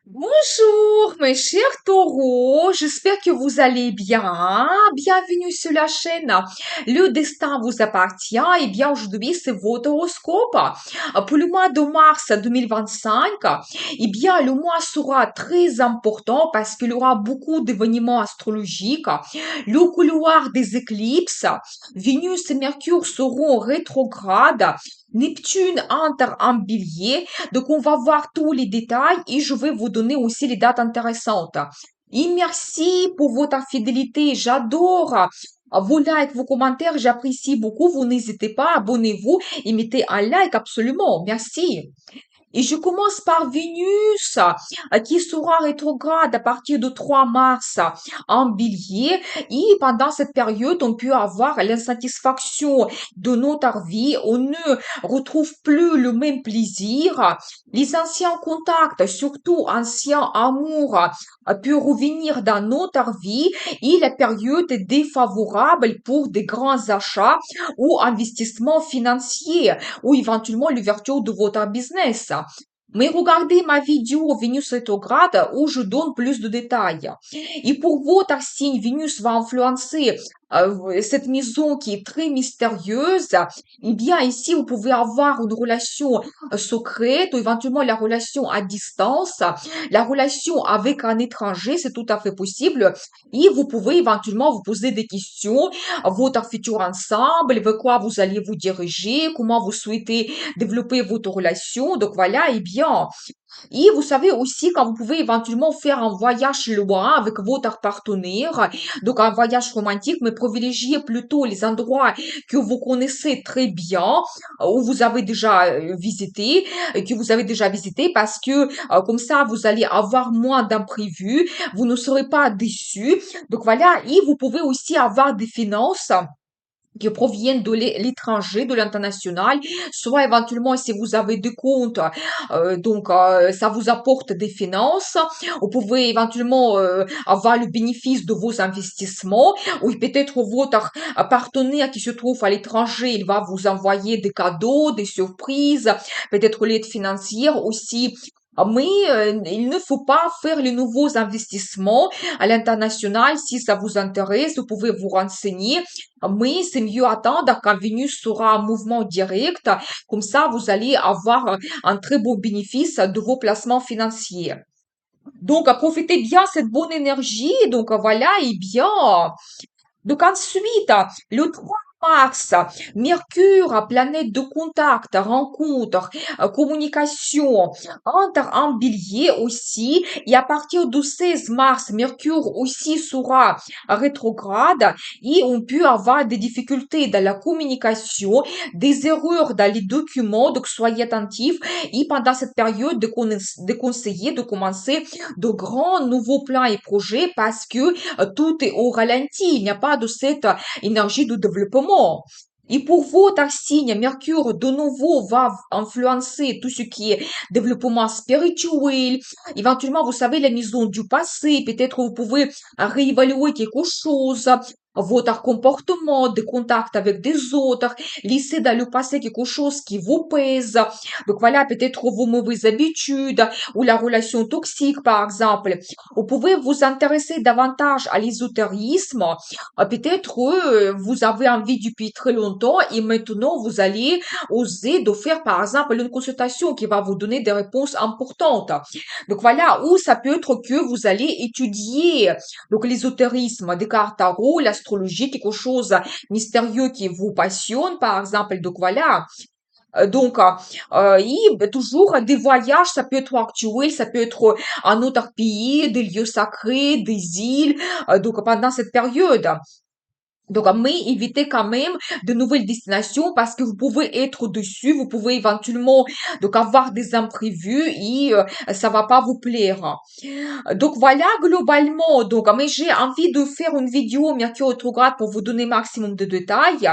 Bonjour mes chers taureaux, j'espère que vous allez bien. Bienvenue sur la chaîne. Le destin vous appartient et bien aujourd'hui c'est votre horoscope. Pour le mois de mars 2025, eh bien le mois sera très important parce qu'il y aura beaucoup d'événements astrologiques. Le couloir des éclipses, Vénus et Mercure seront rétrogrades. Neptune entre en bélier, donc on va voir tous les détails et je vais vous donner aussi les dates intéressantes. Et merci pour votre fidélité, j'adore vos likes, vos commentaires, j'apprécie beaucoup. Vous n'hésitez pas, abonnez-vous et mettez un like absolument. Merci. Et je commence par Vénus, qui sera rétrograde à partir du 3 mars en bélier. Et pendant cette période, on peut avoir l'insatisfaction de notre vie. On ne retrouve plus le même plaisir. Les anciens contacts, surtout anciens amours, peuvent revenir dans notre vie. Et la période est défavorable pour des grands achats ou investissements financiers ou éventuellement l'ouverture de votre business. Mais regardez ma vidéo Vénus rétrograde où je donne plus de détails. Et pour votre signe, Vénus va influencer cette maison qui est très mystérieuse. Eh bien, ici, vous pouvez avoir une relation secrète ou éventuellement la relation à distance, la relation avec un étranger, c'est tout à fait possible. Et vous pouvez éventuellement vous poser des questions, votre futur ensemble, vers quoi vous allez vous diriger, comment vous souhaitez développer votre relation. Donc voilà, eh bien, et vous savez aussi quand vous pouvez éventuellement faire un voyage loin avec votre partenaire, donc un voyage romantique, mais privilégiez plutôt les endroits que vous connaissez très bien, où vous avez déjà visité, que vous avez déjà visité, parce que comme ça, vous allez avoir moins d'imprévus, vous ne serez pas déçus. Donc voilà, et vous pouvez aussi avoir des finances qui proviennent de l'étranger, de l'international, soit éventuellement si vous avez des comptes, ça vous apporte des finances, vous pouvez éventuellement avoir le bénéfice de vos investissements, ou peut-être votre partenaire qui se trouve à l'étranger, il va vous envoyer des cadeaux, des surprises, peut-être l'aide financière aussi. Mais il ne faut pas faire les nouveaux investissements à l'international. Si ça vous intéresse, vous pouvez vous renseigner, mais c'est mieux attendre quand Vénus sera en mouvement direct. Comme ça, vous allez avoir un très beau bénéfice de vos placements financiers. Donc, profitez bien de cette bonne énergie. Donc, voilà, et bien. Donc ensuite, le 3 mars, Mercure, planète de contact, rencontre, communication, entre en bélier aussi. Et à partir du 16 mars, Mercure aussi sera rétrograde et on peut avoir des difficultés dans la communication, des erreurs dans les documents. Donc soyez attentifs et pendant cette période, de conseiller de commencer de grands nouveaux plans et projets parce que tout est au ralenti. Il n'y a pas de cette énergie de développement. Et pour votre signe, Mercure, de nouveau, va influencer tout ce qui est développement spirituel. Éventuellement, vous savez, la maison du passé, peut-être vous pouvez réévaluer quelque chose, votre comportement, des contacts avec des autres, laisser dans le passé quelque chose qui vous pèse. Donc voilà, peut-être vos mauvaises habitudes ou la relation toxique, par exemple. Vous pouvez vous intéresser davantage à l'ésotérisme. Peut-être vous avez envie depuis très longtemps et maintenant vous allez oser de faire par exemple une consultation qui va vous donner des réponses importantes. Donc voilà, ou ça peut être que vous allez étudier donc l'ésotérisme, des cartes tarot, l'astrologie, quelque chose mystérieux qui vous passionne par exemple. Donc voilà, toujours des voyages, ça peut être actuel, ça peut être un autre pays, des lieux sacrés, des îles, donc pendant cette période. Donc, mais évitez quand même de nouvelles destinations parce que vous pouvez être dessus, vous pouvez éventuellement donc avoir des imprévus et ça va pas vous plaire. Donc voilà, globalement, mais j'ai envie de faire une vidéo Mercure rétrograde pour vous donner maximum de détails.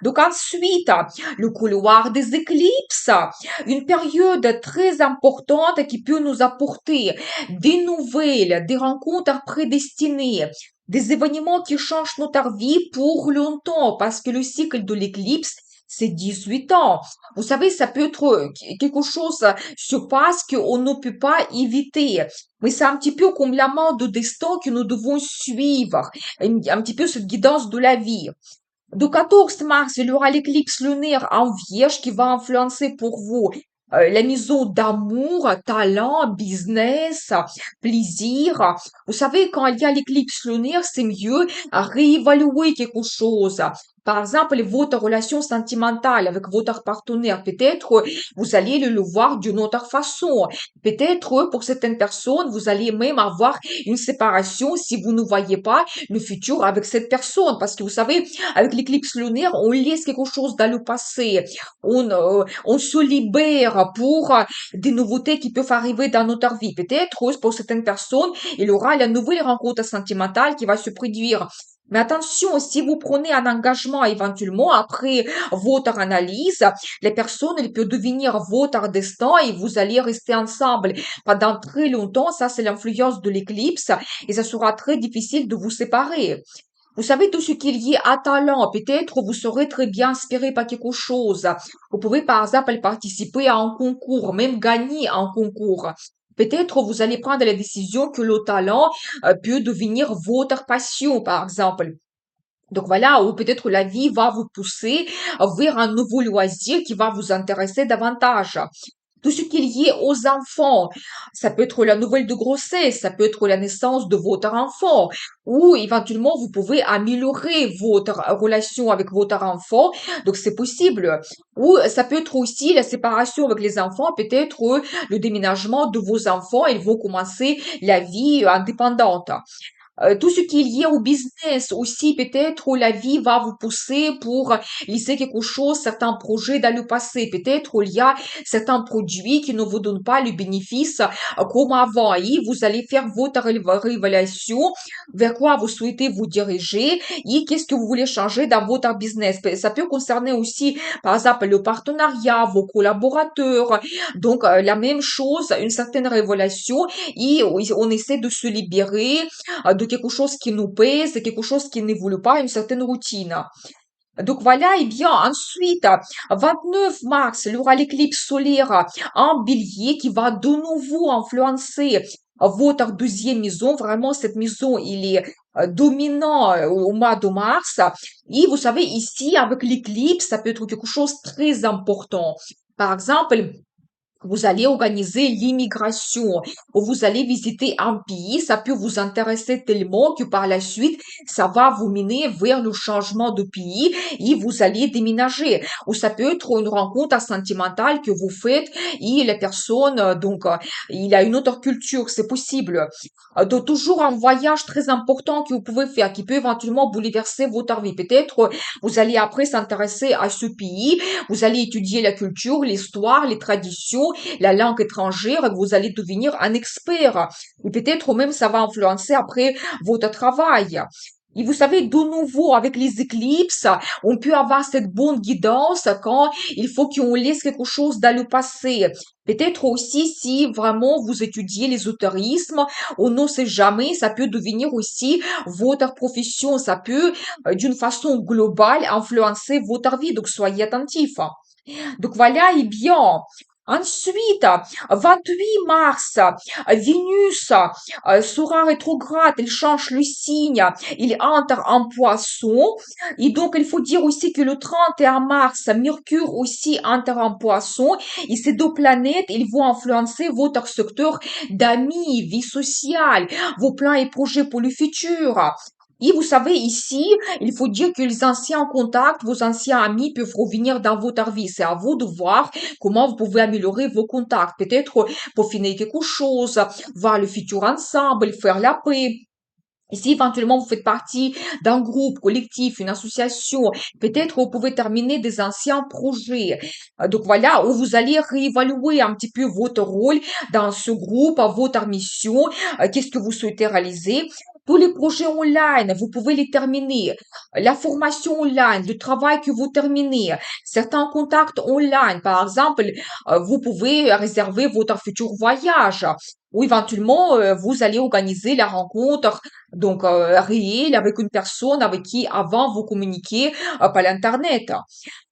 Donc ensuite, le couloir des éclipses, une période très importante qui peut nous apporter des nouvelles, des rencontres prédestinées, des événements qui changent notre vie pour longtemps, parce que le cycle de l'éclipse c'est 18 ans. Vous savez, ça peut être quelque chose sur passe qu'on ne peut pas éviter. Mais c'est un petit peu comme la main de destin que nous devons suivre, un petit peu cette guidance de la vie. Du 14 mars, il y aura l'éclipse lunaire en Vierge qui va influencer pour vous la maison d'amour, talent, business, plaisir. Vous savez, quand il y a l'éclipse lunaire, c'est mieux à réévaluer quelque chose. Par exemple, votre relation sentimentale avec votre partenaire, peut-être vous allez le voir d'une autre façon. Peut-être pour certaines personnes, vous allez même avoir une séparation si vous ne voyez pas le futur avec cette personne. Parce que vous savez, avec l'éclipse lunaire, on laisse quelque chose dans le passé. On se libère pour des nouveautés qui peuvent arriver dans notre vie. Peut-être pour certaines personnes, il y aura la nouvelle rencontre sentimentale qui va se produire. Mais attention, si vous prenez un engagement éventuellement après votre analyse, les personnes, elles peuvent devenir votre destin et vous allez rester ensemble pendant très longtemps. Ça, c'est l'influence de l'éclipse et ça sera très difficile de vous séparer. Vous savez, tout ce qui est lié à talent, peut-être vous serez très bien inspiré par quelque chose. Vous pouvez par exemple participer à un concours, même gagner un concours. Peut-être vous allez prendre la décision que le talent peut devenir votre passion, par exemple. Donc voilà, ou peut-être la vie va vous pousser vers un nouveau loisir qui va vous intéresser davantage. Tout ce qui est lié aux enfants, ça peut être la nouvelle de grossesse, ça peut être la naissance de votre enfant, ou éventuellement vous pouvez améliorer votre relation avec votre enfant, donc c'est possible. Ou ça peut être aussi la séparation avec les enfants, peut-être le déménagement de vos enfants, ils vont commencer la vie indépendante. Tout ce qui est lié au business aussi, peut-être la vie va vous pousser pour laisser quelque chose, certains projets dans le passé. Peut-être il y a certains produits qui ne vous donnent pas le bénéfice comme avant. Et vous allez faire votre révélation vers quoi vous souhaitez vous diriger et qu'est-ce que vous voulez changer dans votre business. Ça peut concerner aussi, par exemple, le partenariat, vos collaborateurs. Donc, la même chose, une certaine révélation et on essaie de se libérer de quelque chose qui nous pèse, de quelque chose qui n'évolue pas, une certaine routine. Donc voilà, et bien ensuite, 29 mars, il y aura l'éclipse solaire en bélier qui va de nouveau influencer votre deuxième maison. Vraiment, cette maison, il est dominant au mois de mars. Et vous savez, ici, avec l'éclipse, ça peut être quelque chose de très important. Par exemple, vous allez organiser l'immigration ou vous allez visiter un pays, ça peut vous intéresser tellement que par la suite, ça va vous mener vers le changement de pays et vous allez déménager. Ou ça peut être une rencontre sentimentale que vous faites et la personne, il a une autre culture, c'est possible. Donc, toujours un voyage très important que vous pouvez faire, qui peut éventuellement bouleverser votre vie. Peut-être vous allez après s'intéresser à ce pays, vous allez étudier la culture, l'histoire, les traditions, la langue étrangère, et vous allez devenir un expert. Et peut-être même ça va influencer après votre travail. Et vous savez, de nouveau, avec les éclipses, on peut avoir cette bonne guidance quand il faut qu'on laisse quelque chose dans le passé. Peut-être aussi si vraiment vous étudiez l'ésotérisme, on ne sait jamais, ça peut devenir aussi votre profession, ça peut d'une façon globale influencer votre vie, donc soyez attentifs. Donc voilà, et bien. Ensuite, 28 mars, Vénus sera rétrograde, il change le signe, il entre en poisson. Et donc, il faut dire aussi que le 31 mars, Mercure aussi entre en poisson. Et ces deux planètes, ils vont influencer votre secteur d'amis, vie sociale, vos plans et projets pour le futur. Et vous savez, ici, il faut dire que les anciens contacts, vos anciens amis peuvent revenir dans votre vie. C'est à vous de voir comment vous pouvez améliorer vos contacts. Peut-être pour finir quelque chose, voir le futur ensemble, faire la paix. Et si éventuellement vous faites partie d'un groupe collectif, une association, peut-être vous pouvez terminer des anciens projets. Donc voilà, où vous allez réévaluer un petit peu votre rôle dans ce groupe, votre mission, qu'est-ce que vous souhaitez réaliser. Tous les projets online, vous pouvez les terminer. La formation online, le travail que vous terminez, certains contacts online, par exemple, vous pouvez réserver votre futur voyage. ou éventuellement, vous allez organiser la rencontre, donc réelle avec une personne avec qui avant vous communiquiez par l'internet.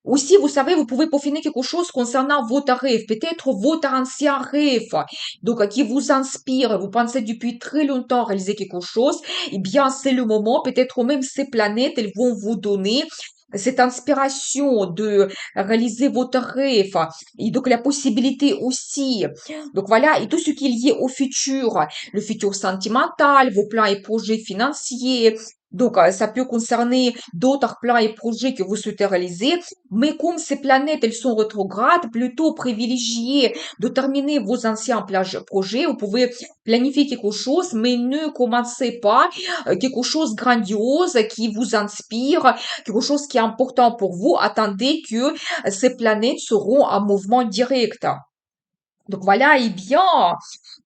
Aussi, vous savez, vous pouvez peaufiner quelque chose concernant votre rêve, peut-être votre ancien rêve, donc qui vous inspire, vous pensez depuis très longtemps réaliser quelque chose, eh bien, c'est le moment, peut-être même ces planètes, elles vont vous donner cette inspiration de réaliser votre rêve, et donc la possibilité aussi. Donc voilà, et tout ce qui est lié au futur, le futur sentimental, vos plans et projets financiers. Donc, ça peut concerner d'autres plans et projets que vous souhaitez réaliser, mais comme ces planètes, elles sont rétrogrades, plutôt privilégiez de terminer vos anciens projets. Vous pouvez planifier quelque chose, mais ne commencez pas quelque chose grandiose qui vous inspire, quelque chose qui est important pour vous. Attendez que ces planètes seront en mouvement direct. Donc voilà, et bien,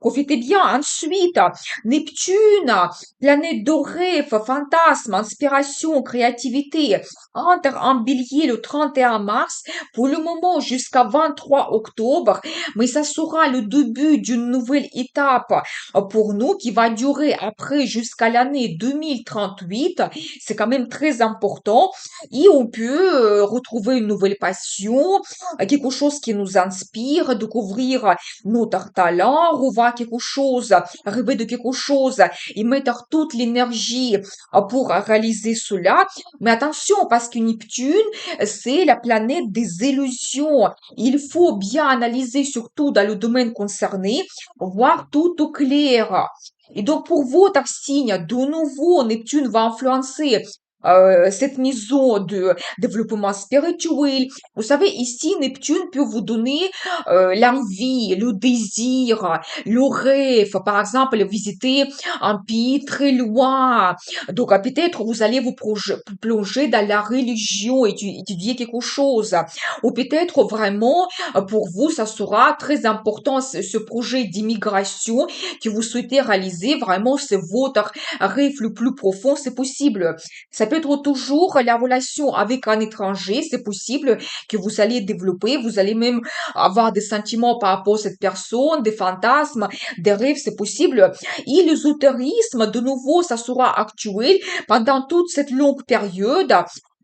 profitez bien. Ensuite, Neptune, planète dorée, fantasme, inspiration, créativité, entre en bélier le 31 mars, pour le moment jusqu'à 23 octobre, mais ça sera le début d'une nouvelle étape pour nous qui va durer après jusqu'à l'année 2038. C'est quand même très important et on peut retrouver une nouvelle passion, quelque chose qui nous inspire, découvrir notre talent, revoir quelque chose, rêver de quelque chose et mettre toute l'énergie pour réaliser cela. Mais attention, parce que Neptune, c'est la planète des illusions. Il faut bien analyser, surtout dans le domaine concerné, voir tout au clair. Et donc, pour votre signe, de nouveau, Neptune va influencer cette maison de développement spirituel. Vous savez, ici, Neptune peut vous donner l'envie, le désir, le rêve. Par exemple, visiter un pays très loin. Donc, peut-être vous allez vous plonger dans la religion, étudier quelque chose. Ou peut-être vraiment, pour vous, ça sera très important, ce projet d'immigration que vous souhaitez réaliser. Vraiment, c'est votre rêve le plus profond, c'est possible. Ça peut être toujours la relation avec un étranger, c'est possible que vous allez développer, vous allez même avoir des sentiments par rapport à cette personne, des fantasmes, des rêves, c'est possible. Et l'ésotérisme, de nouveau, ça sera actuel pendant toute cette longue période.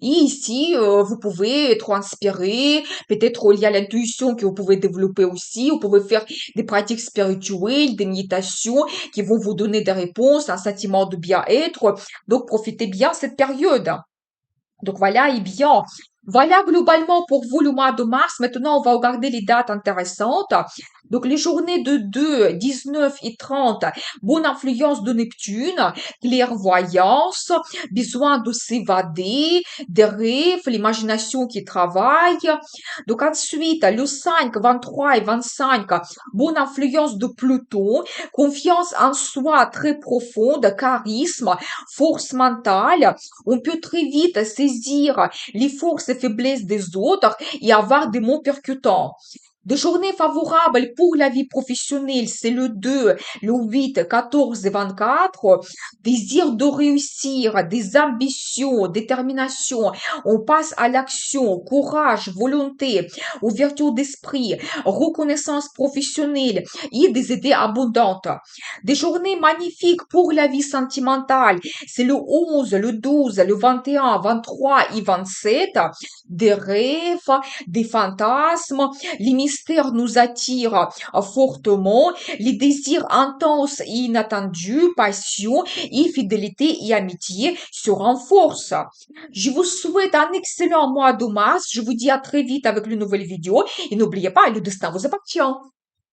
Et ici, vous pouvez être inspiré, peut-être lié à l'intuition que vous pouvez développer aussi. Vous pouvez faire des pratiques spirituelles, des méditations qui vont vous donner des réponses, un sentiment de bien-être. Donc, profitez bien de cette période. Donc voilà, et bien, voilà globalement pour vous le mois de mars. Maintenant, on va regarder les dates intéressantes. Donc les journées de 2, 19 et 30, bonne influence de Neptune, clairvoyance, besoin de s'évader, des rêves, l'imagination qui travaille. Donc ensuite, le 5, 23 et 25, bonne influence de Pluton, confiance en soi très profonde, charisme, force mentale. On peut très vite saisir les forces et faiblesses des autres et avoir des mots percutants. Des journées favorables pour la vie professionnelle, c'est le 2, le 8, 14 et 24. Désir de réussir, des ambitions, détermination. On passe à l'action, courage, volonté, ouverture d'esprit, reconnaissance professionnelle et des idées abondantes. Des journées magnifiques pour la vie sentimentale, c'est le 11, le 12, le 21, 23 et 27. Des rêves, des fantasmes, les mystères nous attirent fortement, les désirs intenses et inattendus, passion et fidélité et amitié se renforcent. Je vous souhaite un excellent mois de mars. Je vous dis à très vite avec une nouvelle vidéo et n'oubliez pas, le destin vous appartient.